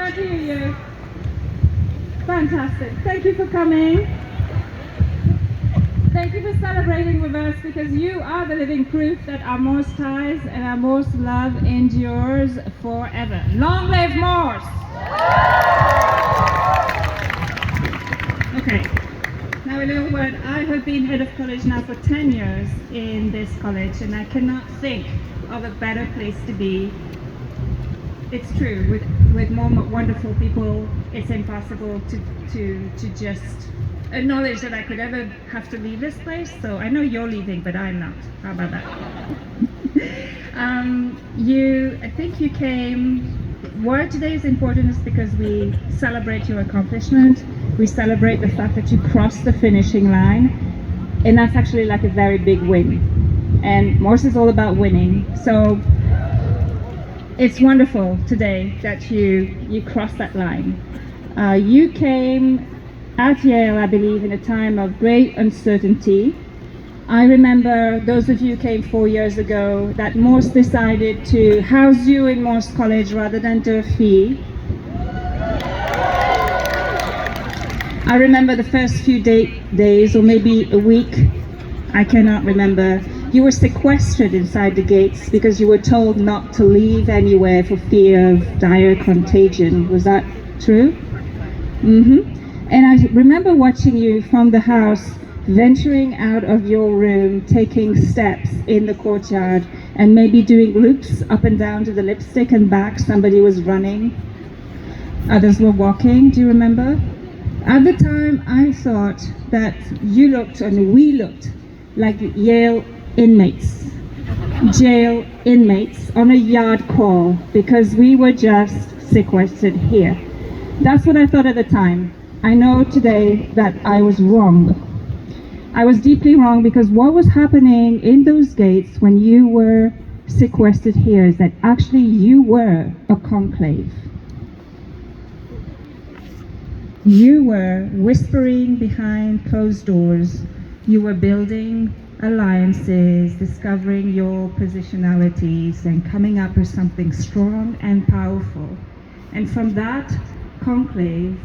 cannot hear you. Fantastic. Thank you for coming. Thank you for celebrating with us, because you are the living proof that our Morse ties and our Morse love endures forever. Long live Morse! Okay, now a little word. I have been head of college now for 10 years in this college, and I cannot think of a better place to be. It's true, with more wonderful people, it's impossible to just acknowledge that I could ever have to leave this place. So I know you're leaving, but I'm not. How about that? I think you came. Why today is important is because we celebrate your accomplishment. We celebrate the fact that you crossed the finishing line, and that's actually like a very big win. And Morse is all about winning. So it's wonderful today that you crossed that line. You came at Yale, I believe, in a time of great uncertainty. I remember those of you who came 4 years ago that Morse decided to house you in Morse College rather than do a fee. I remember the first few days, or maybe a week, I cannot remember. You were sequestered inside the gates because you were told not to leave anywhere for fear of dire contagion. Was that true? And I remember watching you from the house, venturing out of your room, taking steps in the courtyard, and maybe doing loops up and down to the lipstick and back. Somebody was running, others were walking. Do you remember? At the time, I thought that you looked, and we looked, like Yale inmates, jail inmates on a yard call, because we were just sequestered here. That's what I thought at the time. I know today that I was wrong. I was deeply wrong, because what was happening in those gates when you were sequestered here is that actually you were a conclave. You were whispering behind closed doors. You were building alliances, discovering your positionalities, and coming up with something strong and powerful. And from that conclave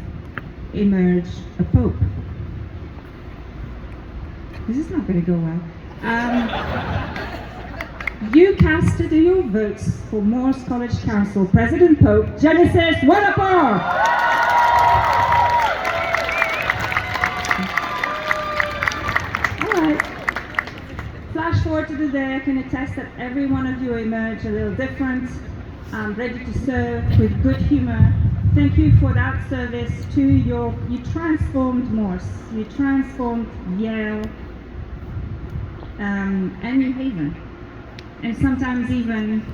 emerged a pope. This is not going to go well. You casted your votes for Morse College Council President Pope Genesis Wonderful. Flash forward to the day, I can attest that every one of you emerged a little different, ready to serve with good humor. Thank you for that service to you transformed Morse, you transformed Yale, and New Haven, and sometimes even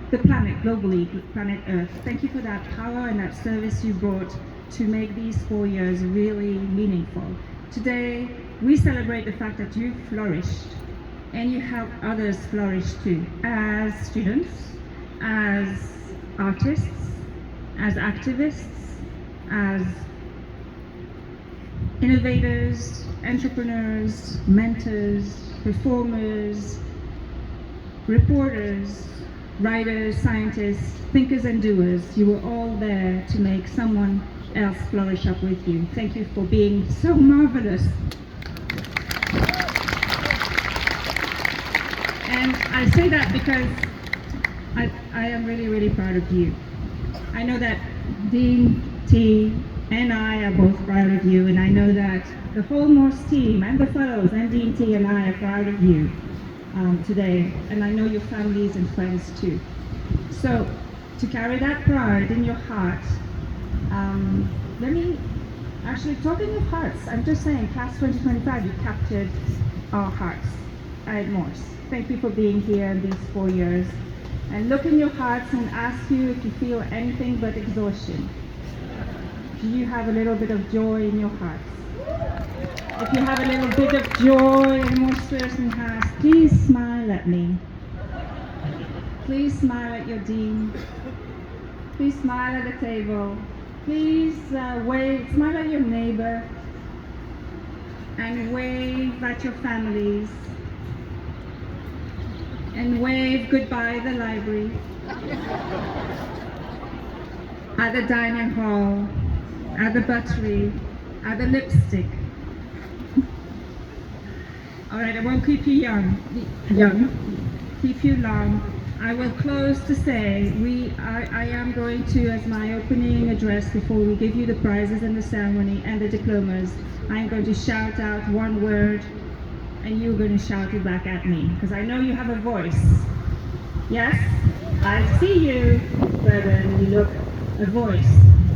the planet, globally, planet Earth. Thank you for that power and that service you brought to make these 4 years really meaningful. Today, we celebrate the fact that you flourished, and you help others flourish too, as students, as artists, as activists, as innovators, entrepreneurs, mentors, performers, reporters, writers, scientists, thinkers and doers. You were all there to make someone else flourish up with you. Thank you for being so marvelous. And I say that because I am really, really proud of you. I know that Dean T and I are both proud of you, and I know that the whole Morse team and the fellows and Dean T and I are proud of you today, and I know your families and friends too. So, to carry that pride in your heart, let me, actually, talking of hearts, I'm just saying, Class 2025, you captured our hearts at Morse. Thank you for being here in these 4 years. And look in your hearts and ask you if you feel anything but exhaustion. Do you have a little bit of joy in your hearts? If you have a little bit of joy and more person has, please smile at me. Please smile at your dean. Please smile at the table. Please wave, smile at your neighbor, and wave at your families. And wave goodbye at the library. at the dining hall, at the buttery, at the lipstick. All right, I won't keep you keep you long. I will close to say I am going to, as my opening address before we give you the prizes and the ceremony and the diplomas, I'm going to shout out one word and you're going to shout it back at me because I know you have a voice. Yes? I see you, but you look a voice.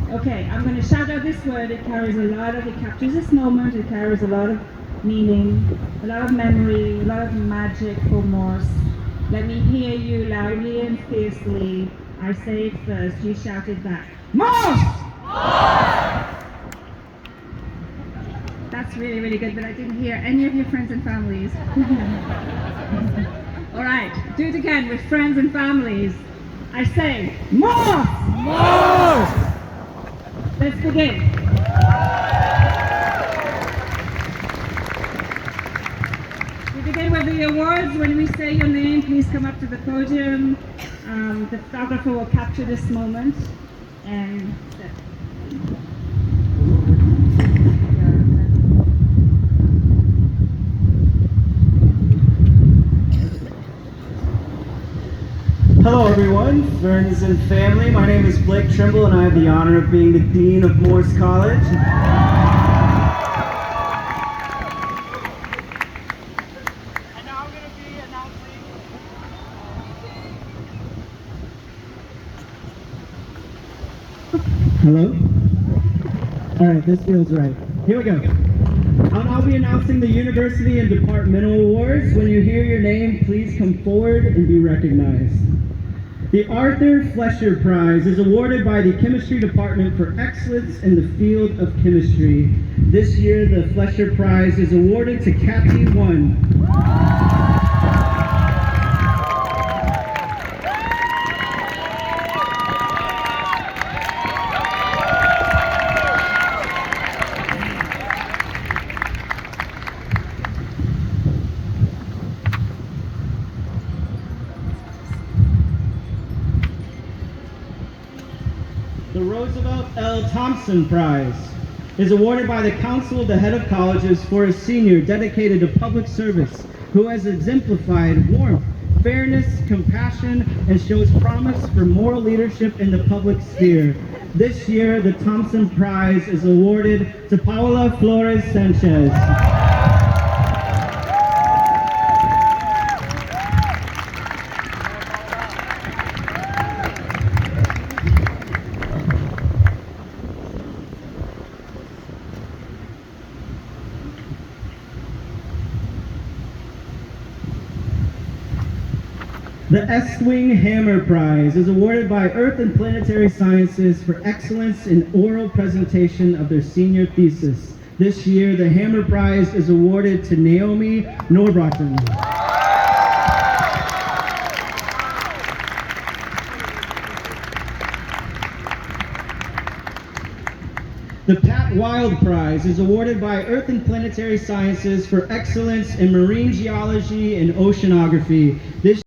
Okay, I'm going to shout out this word. It captures this moment. It carries a lot of meaning, a lot of memory, a lot of magic for Morse. Let me hear you loudly and fiercely. I say it first, you shout it back. Morse! That's really, really good, but I didn't hear any of your friends and families. All right, do it again with friends and families. I say, Morse! Morse! Let's begin. We begin with the awards. When we say your name, please come up to the podium. The photographer will capture this moment. And Hello everyone, friends and family. My name is Blake Trimble and I have the honor of being the Dean of Morse College. And now I'm going to be announcing... Hello? Alright, this feels right. Here we go. I'll be announcing the university and departmental awards. When you hear your name, please come forward and be recognized. The Arthur Flesher Prize is awarded by the Chemistry Department for excellence in the field of chemistry. This year, the Flesher Prize is awarded to Kathy One. The Roosevelt L. Thompson Prize is awarded by the Council of the Head of Colleges for a senior dedicated to public service who has exemplified warmth, fairness, compassion, and shows promise for moral leadership in the public sphere. This year, the Thompson Prize is awarded to Paola Flores Sanchez. The Estwing Hammer Prize is awarded by Earth and Planetary Sciences for excellence in oral presentation of their senior thesis. This year, the Hammer Prize is awarded to Naomi Norbrotten. The Pat Wild Prize is awarded by Earth and Planetary Sciences for excellence in marine geology and oceanography. This